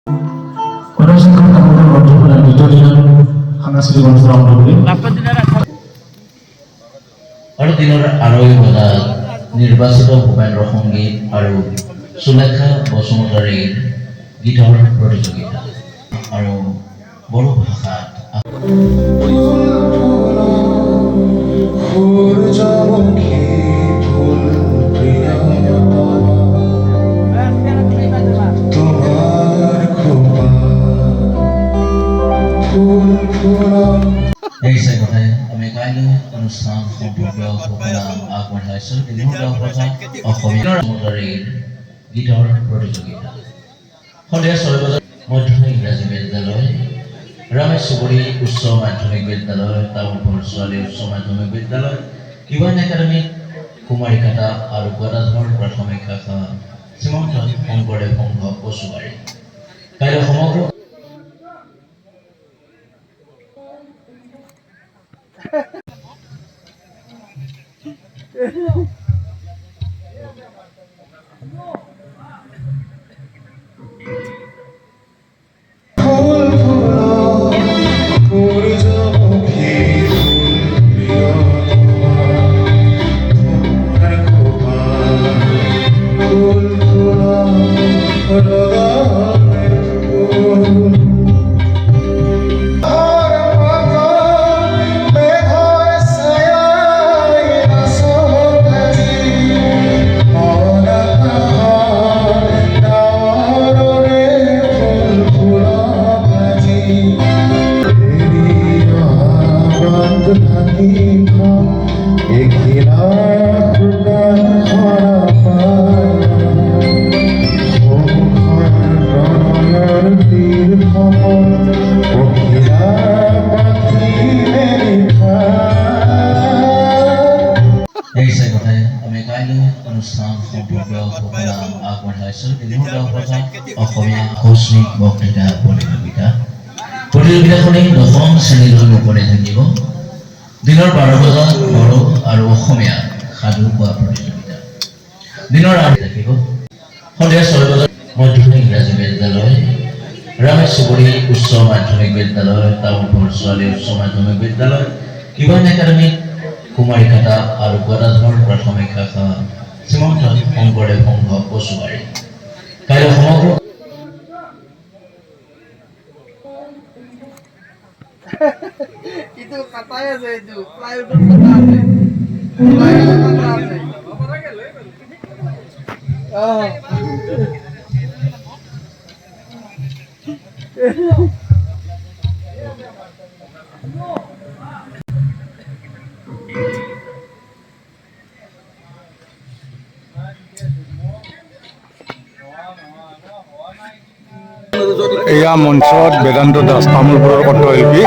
গণশিক্ষণ তামোলপুৰ গ্ৰন্থমেলাৰ দ্বিতীয় দিনৰ সাংস্কৃতিক অনুষ্ঠান আৰম্ভ কৰিম। আৰু দিনৰ আৰৈ বজাত নিৰ্বাচিত ভূপেন্দ্ৰ সংগীত আৰু সুলেখা বসুমতাৰীৰ গীতৰ প্ৰতিযোগিতা আৰু বড়ো ভাষাত এই কথাই আমি কাইলৈ অনুষ্ঠান সম্পৰ্কীয় ঘোষণা আগবঢ়াইছোঁ। দিনৰ ভাষা অসমীয়াৰ গীতৰ প্ৰতিযোগিতা সন্ধিয়া 6 বজাত মধ্য ইংৰাজী বিদ্যালয়, ৰামেশ চুবুৰী উচ্চ মাধ্যমিক বিদ্যালয়, তামোলপুৰ ছোৱালী উচ্চ মাধ্যমিক বিদ্যালয়, ইউএন একাডেমী, কুমাৰীকাটা আৰু গদাধৰ প্ৰাথমিক শাখা, শ্ৰীমন্ত শংকৰদেৱ সংঘ কচুবাৰী। কাইলৈ সমগ্ৰ অনুষ্ঠান সম্পৰ্কীয় ঘোষণা আগবঢ়াইছোঁ। দিনৰ ভাষা অসমীয়া আকস্মিক বক্তৃতা প্ৰতিযোগিতা। প্ৰতিযোগিতাখনি 9ম শ্ৰেণীলৈ মুকলি থাকিব। দিনৰ 12 বজাত বড়ো আৰু অসমীয়া সাধু কোৱা প্ৰতিযোগিতা। দিনৰ 8 থাকিব। সন্ধিয়া 6 বজাত মধ্য ইংৰাজী বিদ্যালয়, ৰামেশ চুবুৰী উচ্চ মাধ্যমিক বিদ্যালয়, তামোলপুৰ ছোৱালী উচ্চ মাধ্যমিক বিদ্যালয়, ইউএন একাডেমী, কুমাৰীকাটা আৰু গদাধৰ প্ৰাথমিক শাখা, শ্ৰীমন্ত শংকৰদেৱ সংঘ কচুবাৰী। কাইলৈ সমগ্ৰ itu katanya saya itu plywood kata আছে plywood kata আছে এয়া মঞ্চত বেদান্ত দাস তামোলপুৰৰ কণ্ঠশিল্পী।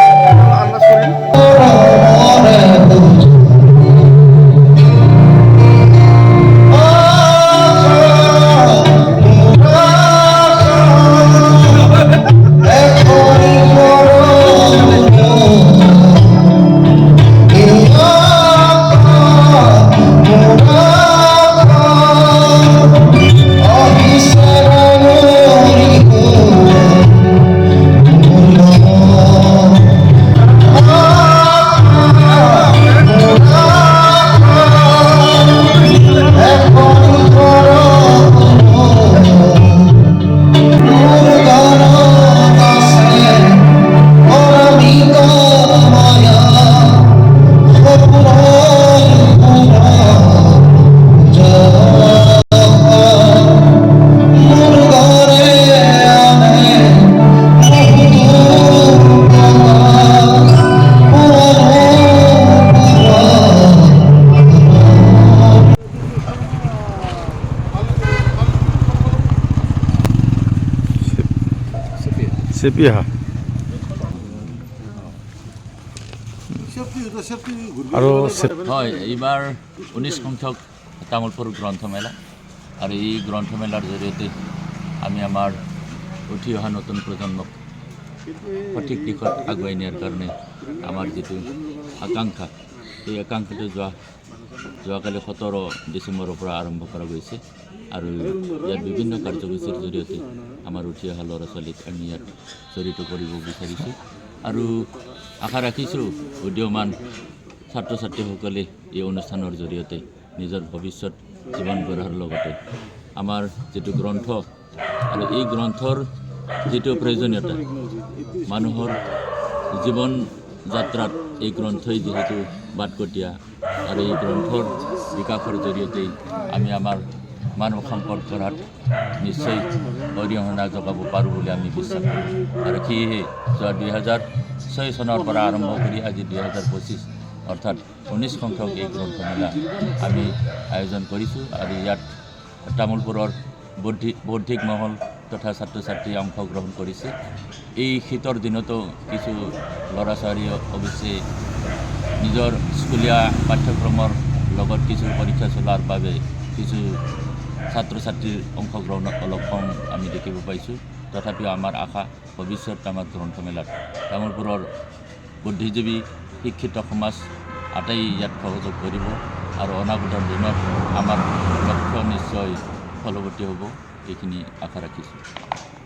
চেপিহা আৰু হয়, এইবাৰ 19 সংখ্যক তামোলপুৰ গ্ৰন্থমেলা আৰু এই গ্ৰন্থমেলাৰ জৰিয়তে আমি আমাৰ উঠি অহা নতুন প্ৰজন্মক সঠিক দিশত আগুৱাই নিয়াৰ কাৰণে আমাৰ যিটো আকাংক্ষা এই একাংশটো যোৱাকালি 17 ডিচেম্বৰৰ পৰা আৰম্ভ কৰা গৈছে আৰু ইয়াত বিভিন্ন কাৰ্যসূচীৰ জৰিয়তে আমাৰ উঠি অহা ল'ৰা ছোৱালীক আমি ইয়াত জড়িত কৰিব বিচাৰিছোঁ আৰু আশা ৰাখিছোঁ উদীয়মান ছাত্ৰ ছাত্ৰীসকলে এই অনুষ্ঠানৰ জৰিয়তে নিজৰ ভৱিষ্যত জীৱন গঢ়াৰ লগতে আমাৰ যিটো গ্ৰন্থ আৰু এই গ্ৰন্থৰ যিটো প্ৰয়োজনীয়তা মানুহৰ জীৱন যাত্ৰাত এই গ্ৰন্থই যিহেতু বাটকটীয়া আৰু এই গ্ৰন্থৰ বিকাশৰ জৰিয়তে আমি আমাৰ মানৱ সম্পদ গঢ়াত নিশ্চয় অৰিহণা যোগাব পাৰোঁ বুলি আমি বিশ্বাস কৰোঁ আৰু সেয়েহে যোৱা 2006 চনৰ পৰা আৰম্ভ কৰি আজি 2025 অৰ্থাৎ 19 সংখ্যক এই গ্ৰন্থমেলা আমি আয়োজন কৰিছোঁ আৰু ইয়াত তামোলপুৰৰ বৌদ্ধিক মহল তথা ছাত্ৰ ছাত্ৰীয়ে অংশগ্ৰহণ কৰিছে এই শীতৰ দিনতো কিছু ল'ৰা ছোৱালীয়ে অৱশ্যে নিজৰ স্কুলীয়া পাঠ্যক্ৰমৰ লগত কিছু পৰীক্ষা চলোৱাৰ বাবে কিছু ছাত্ৰ ছাত্ৰীৰ অংশগ্ৰহণ অলপ কম আমি দেখিব পাইছোঁ তথাপিও আমাৰ আশা ভৱিষ্যত আমাৰ গ্ৰন্থমেলাত তামোলপুৰৰ বুদ্ধিজীৱী শিক্ষিত সমাজ আটাই ইয়াত সহযোগ কৰিব আৰু অনাগত দিনত আমাৰ লক্ষ্য নিশ্চয় ফলৱতী হ'ব এইখিনি আশা ৰাখিছোঁ